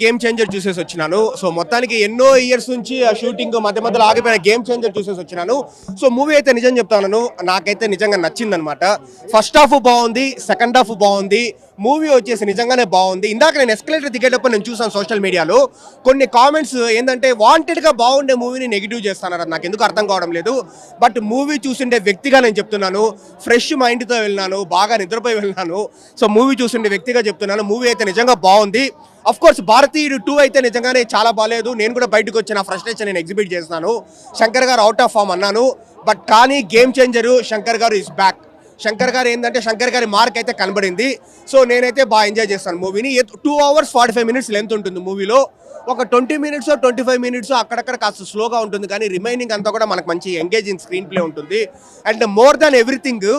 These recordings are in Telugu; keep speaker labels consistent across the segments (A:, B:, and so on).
A: గేమ్ చేంజర్ చూసేసి వచ్చినాను. సో మొత్తానికి ఎన్నో ఇయర్స్ నుంచి ఆ షూటింగ్ మధ్యలో ఆగిపోయిన గేమ్ చేంజర్ చూసేసి వచ్చినాను. సో మూవీ అయితే నిజం చెప్తాను, నాకైతే నిజంగా నచ్చిందనమాట. ఫస్ట్ హాఫ్ బాగుంది, సెకండ్ హాఫ్ బాగుంది, మూవీ వచ్చేసి నిజంగానే బాగుంది. ఇందాక నేను ఎస్కలేటర్ దిగేటప్పుడు నేను చూసాను సోషల్ మీడియాలో కొన్ని కామెంట్స్ ఏంటంటే వాంటెడ్గా బాగుండే మూవీని నెగిటివ్ చేస్తున్నారు. అది నాకు ఎందుకు అర్థం కావడం లేదు. బట్ మూవీ చూసిండే వ్యక్తిగా నేను చెప్తున్నాను, ఫ్రెష్ మైండ్తో వెళ్ళినాను, బాగా నిద్రపోయి వెళ్ళినాను. సో మూవీ చూసిండే వ్యక్తిగా చెప్తున్నాను, మూవీ అయితే నిజంగా బాగుంది. అఫ్ కోర్స్ భారతీయుడు 2 అయితే నిజంగానే చాలా బాగాలేదు. నేను కూడా బయటకు వచ్చిన ఫ్రస్ట్రేషన్ నేను ఎగ్జిబిట్ చేస్తున్నాను. శంకర్ గారు అవుట్ ఆఫ్ ఫామ్ అన్నాను, బట్ కానీ గేమ్ చేంజరు శంకర్ గారు ఇస్ బ్యాక్. శంకర్ గారు ఏంటంటే శంకర్ గారి మార్క్ అయితే కనబడింది. సో నేనైతే బాగా ఎంజాయ్ చేస్తాను మూవీని. 2 hours 45 minutes లెంత్ ఉంటుంది మూవీలో. ఒక 20 minutes 25 minutes అక్కడక్కడ కాస్త స్లోగా ఉంటుంది, కానీ రిమైనింగ్ అంతా కూడా మనకు మంచి ఎంగేజింగ్ స్క్రీన్ ప్లే ఉంటుంది. అండ్ మోర్ దాన్ ఎవ్రీథింగ్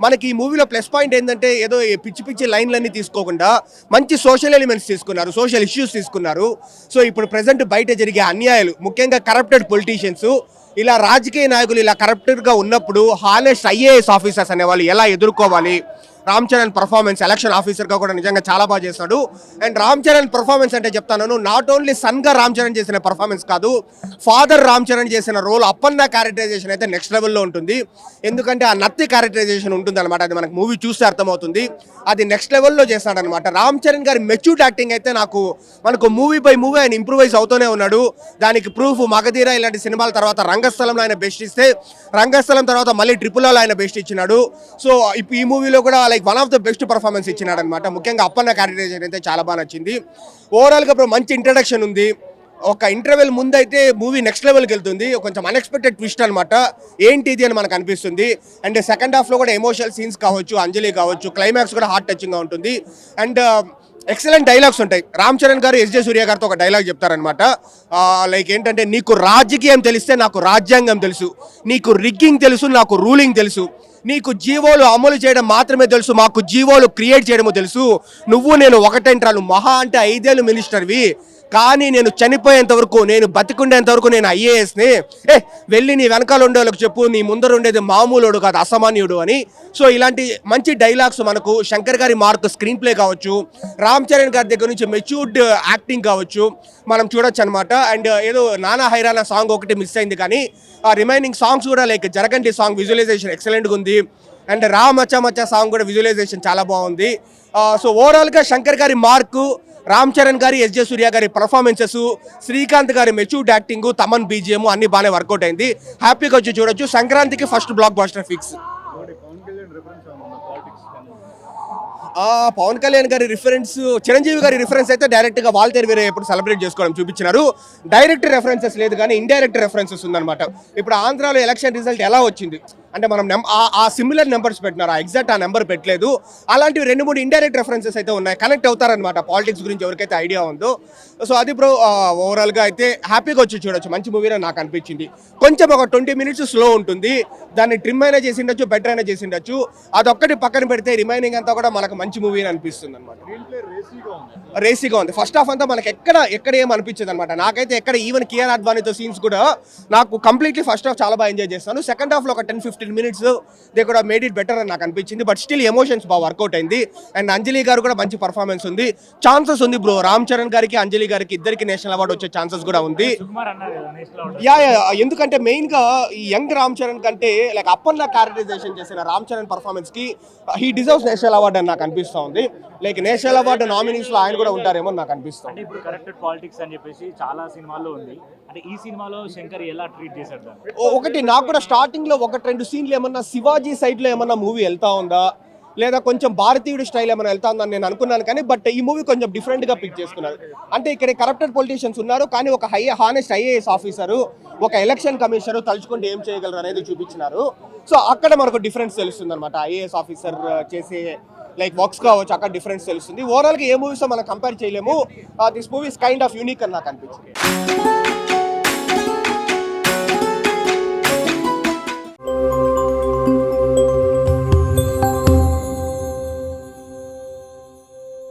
A: మనకి ఈ మూవీలో ప్లస్ పాయింట్ ఏంటంటే ఏదో పిచ్చి పిచ్చి లైన్లన్నీ తీసుకోకుండా మంచి సోషల్ ఎలిమెంట్స్ తీసుకున్నారు, సోషల్ ఇష్యూస్ తీసుకున్నారు. సో ఇప్పుడు ప్రజెంట్ బయట జరిగే అన్యాయాలు, ముఖ్యంగా కరప్టెడ్ పొలిటీషియన్స్, ఇలా రాజకీయ నాయకులు ఇలా కరప్టెడ్గా ఉన్నప్పుడు హానెస్ట్ ఐఏఎస్ ఆఫీసర్స్ అనేవాళ్ళు ఎలా ఎదుర్కోవాలి. రామ్ చరణ్ పర్ఫార్మెన్స్ ఎలక్షన్ ఆఫీసర్గా కూడా నిజంగా చాలా బాగా చేస్తాడు. అండ్ రామ్ చరణ్ పర్ఫార్మెన్స్ అంటే చెప్తాను, నాట్ ఓన్లీ సన్గా రామ్ చరణ్ చేసిన పర్ఫార్మెన్స్ కాదు, ఫాదర్ రామ్ చరణ్ చేసిన రోల్ అప్పన్న క్యారెక్టరైజేషన్ అయితే నెక్స్ట్ లెవెల్లో ఉంటుంది. ఎందుకంటే ఆ నత్తి క్యారెక్టరైజేషన్ ఉంటుంది అనమాట, అది మనకు మూవీ చూస్తే అర్థమవుతుంది. అది నెక్స్ట్ లెవెల్లో చేస్తాడనమాట. రామ్ చరణ్ గారి మెచ్యూర్డ్ యాక్టింగ్ అయితే మనకు మూవీ బై మూవీ ఆయన ఇంప్రూవైజ్ అవుతూనే ఉన్నాడు. దానికి ప్రూఫ్ మగధీర ఇలాంటి సినిమాల తర్వాత రంగస్థలంలో ఆయన బెస్ట్ ఇస్తే, రంగస్థలం తర్వాత మళ్ళీ ట్రిపుల్లో ఆయన బెస్ట్ ఇచ్చినాడు. సో ఇప్పుడు ఈ మూవీలో కూడా one of the best performance ఇచ్చినాడు అనమాట. ముఖ్యంగా అప్పన్న క్యారెక్టరైజేషన్ అయితే చాలా బాగా నచ్చింది. ఓవరాల్గా ఇప్పుడు మంచి ఇంట్రడక్షన్ ఉంది. ఒక ఇంటర్వెల్ ముందు అయితే మూవీ నెక్స్ట్ లెవెల్కి వెళ్తుంది, కొంచెం అన్ఎక్స్పెక్టెడ్ ట్విస్ట్ అనమాట, ఏంటి ఇది అని మనకు అనిపిస్తుంది. అండ్ సెకండ్ హాఫ్లో కూడా ఎమోషనల్ సీన్స్ కావచ్చు, అంజలి కావచ్చు, క్లైమాక్స్ కూడా హార్ట్ టచింగ్గా ఉంటుంది. అండ్ ఎక్సలెంట్ డైలాగ్స్ ఉంటాయి. రామ్ చరణ్ గారు ఎస్జే సూర్య గారితో ఒక డైలాగ్ చెప్తారనమాట, లైక్ ఏంటంటే, నీకు రాజకీయం తెలిస్తే నాకు రాజ్యాంగం తెలుసు, నీకు రిగ్గింగ్ తెలుసు, నాకు రూలింగ్ తెలుసు, నీకు జీవోలు అమలు చేయడం మాత్రమే తెలుసు, మాకు జీవోలు క్రియేట్ చేయడము తెలుసు, నువ్వు నేను ఒకటంటాను, మహా అంటే 5 ఏళ్ళు మినిస్టర్వి, కానీ నేను చనిపోయేంత వరకు, నేను బతికుండేంత వరకు నేను ఐఏఎస్ని, వెళ్ళి నీ వెనకాల ఉండే వాళ్ళకి చెప్పు, నీ ముందర ఉండేది మామూలుడు కాదు అసామాన్యుడు అని. సో ఇలాంటి మంచి డైలాగ్స్ మనకు శంకర్ గారి మార్క్ స్క్రీన్ ప్లే కావచ్చు, రామ్ చరణ్ గారి దగ్గర నుంచి మెచ్యూర్డ్ యాక్టింగ్ కావచ్చు మనం చూడొచ్చు అనమాట. అండ్ ఏదో నానా హైరానా సాంగ్ ఒకటి మిస్ అయింది, కానీ ఆ రిమైనింగ్ సాంగ్స్ కూడా లైక్ జరగంటి సాంగ్ విజువలైజేషన్ ఎక్సలెంట్గా ఉంది. అండ్ రా మచ్చా మచ్చా సాంగ్ కూడా విజువలైజేషన్ చాలా బాగుంది. సో ఓవరాల్గా శంకర్ గారి మార్కు, రామ్ చరణ్ గారి, ఎస్జే సూర్య గారి పర్ఫార్మెన్సెస్, శ్రీకాంత్ గారి మెచ్యూర్డ్ యాక్టింగ్, తమన్ బీజిఎం అన్ని బాగానే వర్కౌట్ అయింది. హ్యాపీగా వచ్చి చూడొచ్చు. సంక్రాంతికి first blockbuster fix. Pawan Kalyan గారి రిఫరెన్స్, చిరంజీవి గారి రిఫరెన్స్ అయితే డైరెక్ట్గా వాల్తేరు వీరయ్య ఎప్పుడు సెలబ్రేట్ చేసుకోవడం చూపించినారు. డైరెక్ట్ రెఫరెన్సెస్ లేదు, కానీ ఇండైరెక్ట్ రెఫరెన్సెస్ ఉందన్నమాట. ఇప్పుడు ఆంధ్రాలో ఎలక్షన్ రిజల్ట్ ఎలా వచ్చింది అంటే మనం ఆ సిమిలర్ నెంబర్స్ పెట్టినారు, ఆ ఎగ్జాక్ట్ ఆ నెంబర్ పెట్టలేదు. అలాంటివి 2-3 ఇండైరెక్ట్ రెఫరెన్సెస్ అయితే ఉన్నాయి, కనెక్ట్ అవుతారనమాట పాలిటిక్స్ గురించి ఎవరికైతే ఐడియా ఉందో. సో అది బ్రో, ఓవరాల్గా అయితే హ్యాపీగా వచ్చి చూడొచ్చు, మంచి మూవీనే నాకు అనిపించింది. కొంచెం ఒక 20 minutes స్లో ఉంటుంది, దాన్ని ట్రిమ్ అయినా చేసి ఉండొచ్చు, బెటర్ అయినా చేసి ఉండొచ్చు. అదొక్కటి పక్కన పెడితే రిమైనింగ్ అంతా కూడా మనకు మంచి మూవీ అని అనిపిస్తుంది అనమాట. రేసీగా ఉంది. ఫస్ట్ హాఫ్ అంతా మనకి ఎక్కడ ఏం అనిపించదు అనమాట. నాకైతే ఎక్కడ ఈవెన్ కియాన్ అద్వానీతో సీన్స్ కూడా నాకు కంప్లీట్లీ ఫస్ట్ హాఫ్ చాలా బాగా ఎంజాయ్ చేస్తాను. సెకండ్ హాఫ్లో ఒక 10-15 minutes దే కూడా మేడ్ ఇట్ బెటర్ అని నాకు అనిపించింది. బట్ స్టిల్ ఎమోషన్స్ బాగా వర్కౌట్ అయింది. అండ్ అంజలి గారు కూడా మంచి పర్ఫార్మెన్స్ ఉంది. ఛాన్సెస్ ఉంది బ్రో, రామ్ చరణ్ గారికి, అంజలి గారికి ఇద్దరికి నేషనల్ అవార్డు వచ్చే ఛాన్సెస్ కూడా ఉంది. ఎందుకంటే మెయిన్ గా ఈ యంగ్ రామ్ చరణ్ కంటే లైక్ అప్పన్న క్యారెక్టరైజేషన్ చేసిన రామ్ చరణ్ పర్ఫార్మెన్స్ కి హీ డిజర్వ్స్ నేషనల్ అవార్డు అని నాకు అనిపిస్తూ ఉంది. లైక్ నేషనల్ అవార్డు నామినీస్ లో ఆయన కూడా ఉంటారేమో నాకు అనిపిస్తుంది.
B: ఇప్పుడు కరెక్టెడ్ పాలిటిక్స్ అని చెప్పేసి చాలా సినిమాల్లో ఉంది, అంటే ఈ సినిమాలో శంకర్ ఎలా ట్రీట్ చేశాడు?
A: ఒకటి నాకు కూడా స్టార్టింగ్ లో 1-2 సీన్లు ఏమన్నా శివాజీ సైడ్ లో ఏమన్నా మూవీ వెళ్తా ఉందా, లేదా కొంచెం భారతీయుడి స్టైల్ ఏమైనా వెళ్తా ఉందని నేను అనుకున్నాను, కానీ బట్ ఈ మూవీ కొంచెం డిఫరెంట్గా పిక్ చేసుకున్నారు. అంటే ఇక్కడ కరప్టెడ్ పొలిటీషియన్స్ ఉన్నారు, కానీ ఒక హానెస్ట్ ఐఏఎస్ ఆఫీసరు, ఒక ఎలక్షన్ కమిషనర్ తలుచుకుంటే ఏం చేయగలరు అనేది చూపించినారు. సో అక్కడ మనకు డిఫరెన్స్ తెలుస్తుంది అనమాట. ఐఏఎస్ ఆఫీసర్ చేసే లైక్ వర్క్స్ కావచ్చు, అక్కడ డిఫరెన్స్ తెలుస్తుంది. ఓవరాల్గా ఏ మూవీస్ మనం కంపేర్ చేయలేము. This movie is kind of unique అని నాకు అనిపించింది.